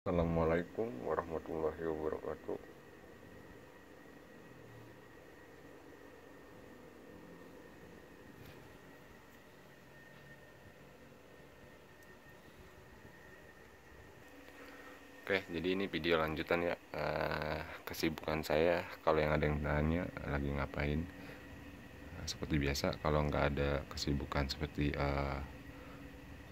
Assalamualaikum warahmatullahi wabarakatuh. Oke, jadi ini video lanjutan ya. Kesibukan saya, kalau yang ada yang tanya lagi ngapain. Seperti biasa, kalau nggak ada kesibukan seperti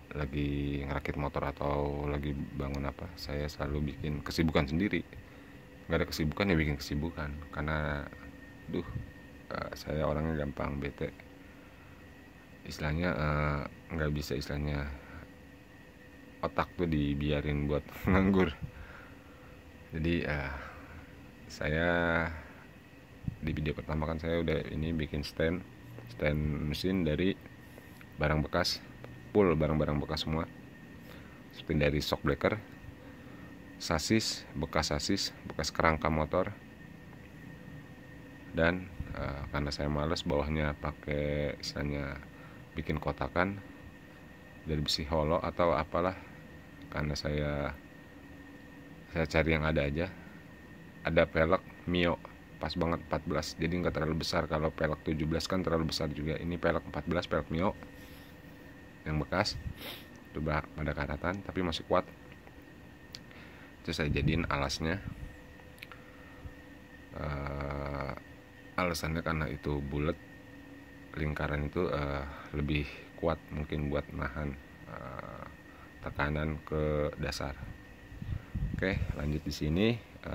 lagi ngerakit motor atau lagi bangun apa, saya selalu bikin kesibukan sendiri. Nggak ada kesibukan ya bikin kesibukan, karena saya orangnya gampang bete. Istilahnya nggak bisa istilahnya otak tuh dibiarin buat nganggur. Jadi saya di video pertama kan saya udah ini bikin stand mesin dari barang bekas, full barang-barang bekas semua, seperti dari shock breaker, sasis bekas kerangka motor, dan karena saya males bawahnya pakai istilahnya bikin kotakan dari besi holo atau apalah, karena saya cari yang ada aja. Ada pelek Mio pas banget 14, jadi nggak terlalu besar. Kalau pelek 17 kan terlalu besar juga. Ini pelek 14, pelek Mio yang bekas, coba pada karatan tapi masih kuat. Terus saya jadiin alasnya. Alasannya karena itu bulat, lingkaran itu lebih kuat mungkin buat nahan tekanan ke dasar. Oke, lanjut di sini.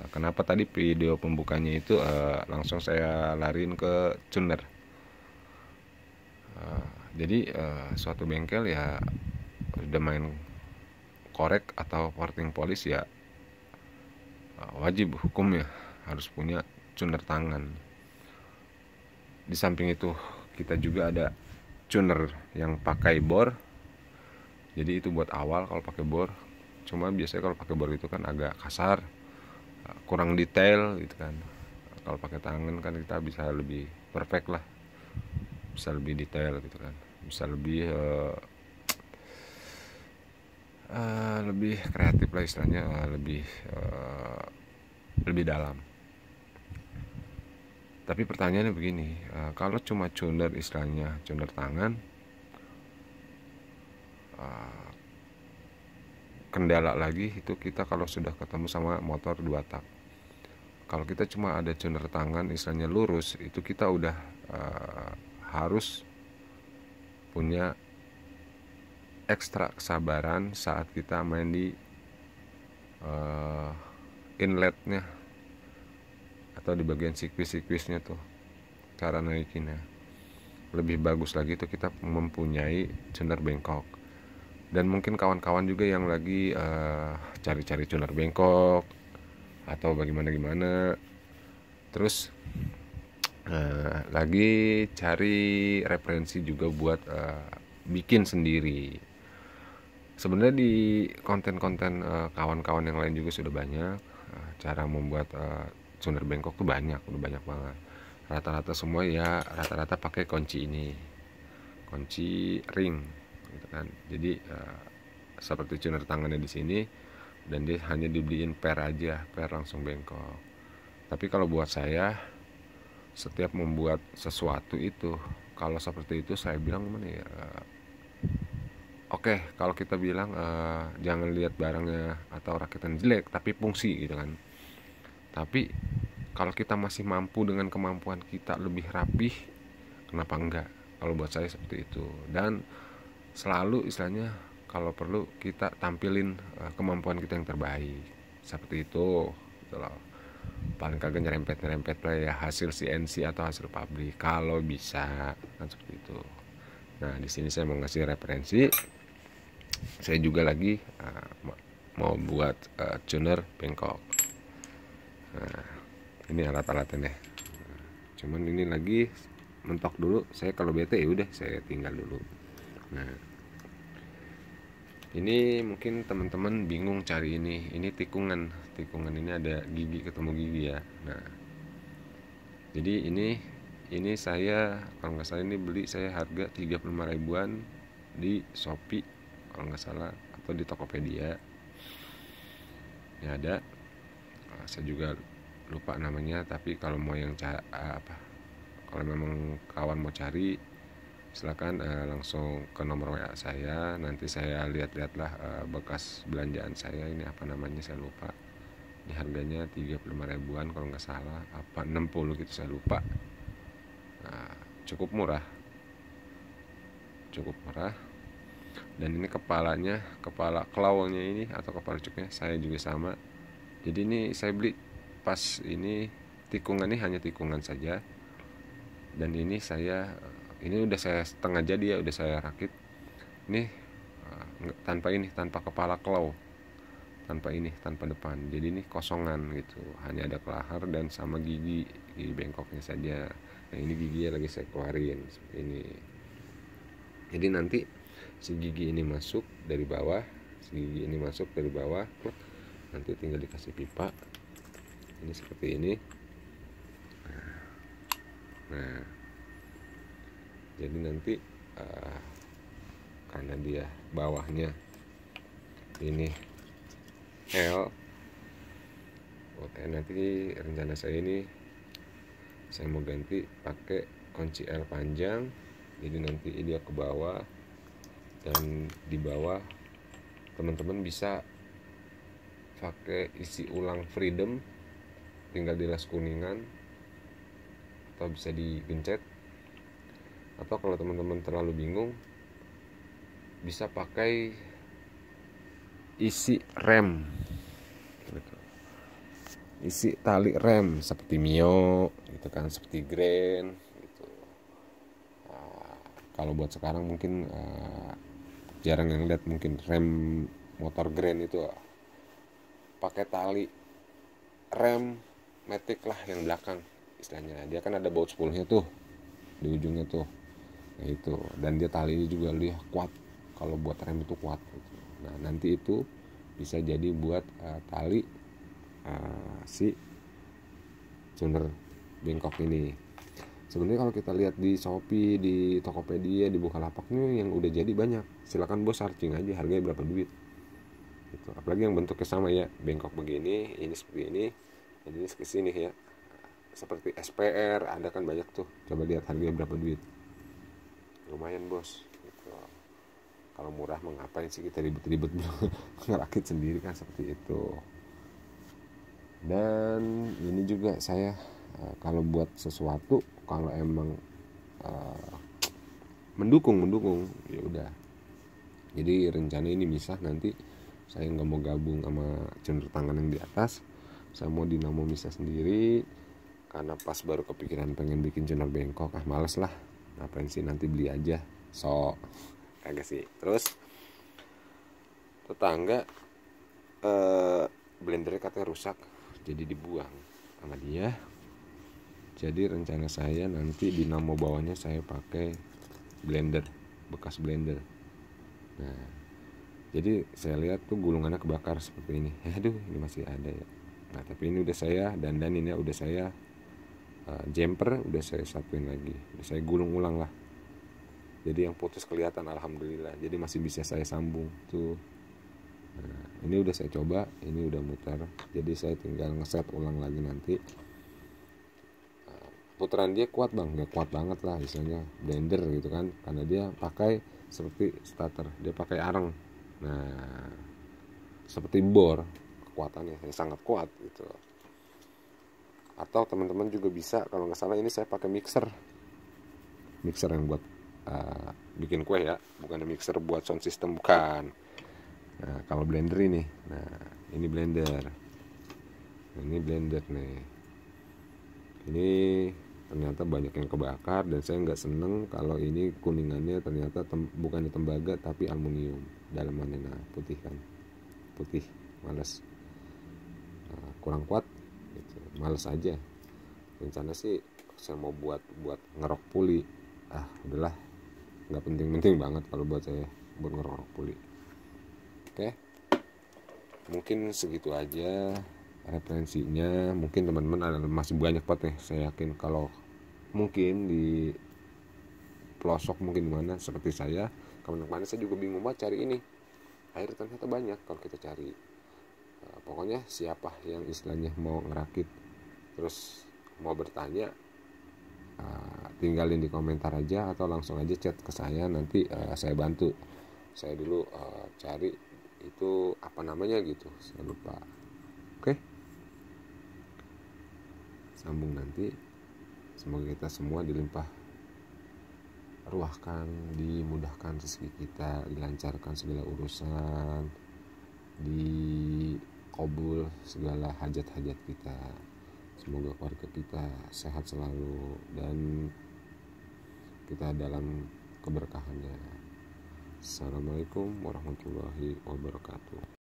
Kenapa tadi video pembukanya itu langsung saya lariin ke tuner. Jadi suatu bengkel ya udah main korek atau porting polish ya wajib hukum ya harus punya tuner tangan. Di samping itu kita juga ada tuner yang pakai bor. Jadi itu buat awal kalau pakai bor. Cuma biasanya kalau pakai bor itu kan agak kasar, kurang detail gitu kan. Kalau pakai tangan kan kita bisa lebih perfect lah, bisa lebih detail gitu kan, bisa lebih lebih kreatif lah istilahnya, lebih dalam. Tapi pertanyaannya begini, kalau cuma tuner istilahnya tuner tangan, kendala lagi itu kita kalau sudah ketemu sama motor 2 tak. Kalau kita cuma ada tuner tangan istilahnya lurus, itu kita udah harus punya ekstra kesabaran saat kita main di inletnya atau di bagian sirkuit-sirkuitnya tuh, cara naikinnya. Lebih bagus lagi tuh kita mempunyai tuner bengkok. Dan mungkin kawan-kawan juga yang lagi cari-cari tuner bengkok atau bagaimana terus lagi cari referensi juga buat bikin sendiri. Sebenarnya di konten-konten kawan-kawan yang lain juga sudah banyak cara membuat tuner bengkok tuh udah banyak banget. Rata-rata semua ya rata-rata pakai kunci ini, kunci ring gitu kan. Jadi seperti tuner tangannya di sini, dan dia hanya dibeliin per aja, per langsung bengkok. Tapi kalau buat saya, setiap membuat sesuatu itu, kalau seperti itu saya bilang mana ya, oke, kalau kita bilang jangan lihat barangnya atau rakitan jelek, tapi fungsi gitu kan. Tapi kalau kita masih mampu dengan kemampuan kita lebih rapih, kenapa enggak? Kalau buat saya seperti itu. Dan selalu istilahnya kalau perlu kita tampilin kemampuan kita yang terbaik. Seperti itu gitu loh. Paling kagak nyerempet lah ya hasil CNC atau hasil pabrik kalau bisa kan, seperti itu. Nah, di sini saya mau ngasih referensi. Saya juga lagi mau buat tuner bengkok. Nah, ini alat-alatnya. Cuman ini lagi mentok dulu. Saya kalau bete ya udah saya tinggal dulu. Nah, ini mungkin teman-teman bingung cari ini. Ini tikungan ini ada gigi ketemu gigi ya. Nah, jadi ini saya kalau nggak salah ini beli saya harga 35 ribuan di Shopee kalau nggak salah, atau di Tokopedia. ya ada. Saya juga lupa namanya, tapi kalau mau yang kalau memang kawan mau cari silakan langsung ke nomor WA saya, nanti saya lihat-lihatlah bekas belanjaan saya ini apa namanya saya lupa. Ini harganya 35 ribuan kalau nggak salah, apa 60 gitu saya lupa. Nah, cukup murah dan ini kepala clawnya ini atau kepala cuknya saya juga sama. Jadi ini saya beli pas ini tikungan, ini hanya tikungan saja, dan ini udah saya setengah jadi ya, udah saya rakit ini tanpa kepala claw, tanpa depan, jadi ini kosongan gitu, hanya ada kelahar dan sama gigi bengkoknya saja. Nah ini giginya lagi saya keluarin seperti ini. Jadi nanti si gigi ini masuk dari bawah, nanti tinggal dikasih pipa ini seperti ini. Nah jadi nanti karena dia bawahnya ini L, nanti rencana saya ini saya mau ganti pakai kunci L panjang, jadi nanti dia ke bawah, dan di bawah teman-teman bisa pakai isi ulang Freedom, tinggal dilas kuningan atau bisa digencet, atau kalau teman-teman terlalu bingung bisa pakai isi rem gitu. Isi tali rem seperti Mio gitu kan, seperti Grand gitu. Kalau buat sekarang mungkin jarang yang lihat mungkin rem motor Grand itu pakai tali rem matic lah yang belakang istilahnya. Dia kan ada baut spoolnya tuh di ujungnya tuh, nah itu, dan dia talinya juga dia kuat, kalau buat rem itu kuat gitu. Nah nanti itu bisa jadi buat tali si tuner bengkok ini. Sebenarnya kalau kita lihat di Shopee, di Tokopedia, di Bukalapak nih yang udah jadi banyak. Silakan bos searching aja harganya berapa duit gitu. Apalagi yang bentuknya sama ya, bengkok begini, ini seperti ini, dan ini ke sini ya, seperti SPR ada kan banyak tuh. Coba lihat harganya berapa duit, lumayan bos gitu. Kalau murah mengapain sih kita ribet-ribet ngerakit sendiri kan, seperti itu. Dan ini juga saya kalau buat sesuatu, kalau emang mendukung ya udah. Jadi rencana ini misah, nanti saya nggak mau gabung sama cendur tangan yang di atas, saya mau dinamo misah sendiri, karena pas baru kepikiran pengen bikin cendur bengkok, males lah, ngapain sih, nanti beli aja, kagak sih. Terus tetangga blendernya katanya rusak, jadi dibuang sama dia. Jadi rencana saya nanti dinamo bawahnya saya pakai blender, bekas blender. Nah jadi saya lihat tuh gulungannya kebakar seperti ini. Aduh ini masih ada ya. Nah tapi ini udah saya dandanin ya, udah saya jumper udah saya satuin lagi, udah saya gulung ulang lah. Jadi yang putus kelihatan alhamdulillah. Jadi masih bisa saya sambung tuh. Nah, ini udah saya coba, ini udah muter. Jadi saya tinggal ngeset ulang lagi nanti. Putaran dia kuat bang, dia kuat banget lah misalnya blender gitu kan, karena dia pakai seperti starter, dia pakai arang. Nah seperti bor, kekuatannya sangat kuat gitu. Atau teman-teman juga bisa, kalau nggak salah ini saya pakai mixer yang buat bikin kue ya, bukan mixer buat sound system, bukan. Nah kalau blender ini, ini blender nih, ini ternyata banyak yang kebakar, dan saya nggak seneng kalau ini kuningannya ternyata bukannya tembaga tapi aluminium dalamannya. Nah putih kan, males, kurang kuat gitu, males aja. Rencana sih saya mau buat ngerok puli, udahlah, nggak penting banget kalau buat saya buat ngerok puli. Oke, mungkin segitu aja referensinya. Mungkin teman-teman ada masih banyak banget nih, saya yakin. Kalau mungkin di pelosok mungkin dimana seperti saya, kemana-mana saya juga bingung banget cari ini. Akhirnya ternyata banyak kalau kita cari. Pokoknya siapa yang istilahnya mau ngerakit terus mau bertanya, tinggalin di komentar aja atau langsung aja chat ke saya, nanti saya bantu. Saya dulu cari itu apa namanya gitu, saya lupa. Oke, sambung nanti. Semoga kita semua dilimpah ruahkan, dimudahkan rezeki kita, dilancarkan segala urusan, dikabul segala hajat-hajat kita. Semoga keluarga kita sehat selalu dan kita dalam keberkahannya. Assalamualaikum warahmatullahi wabarakatuh.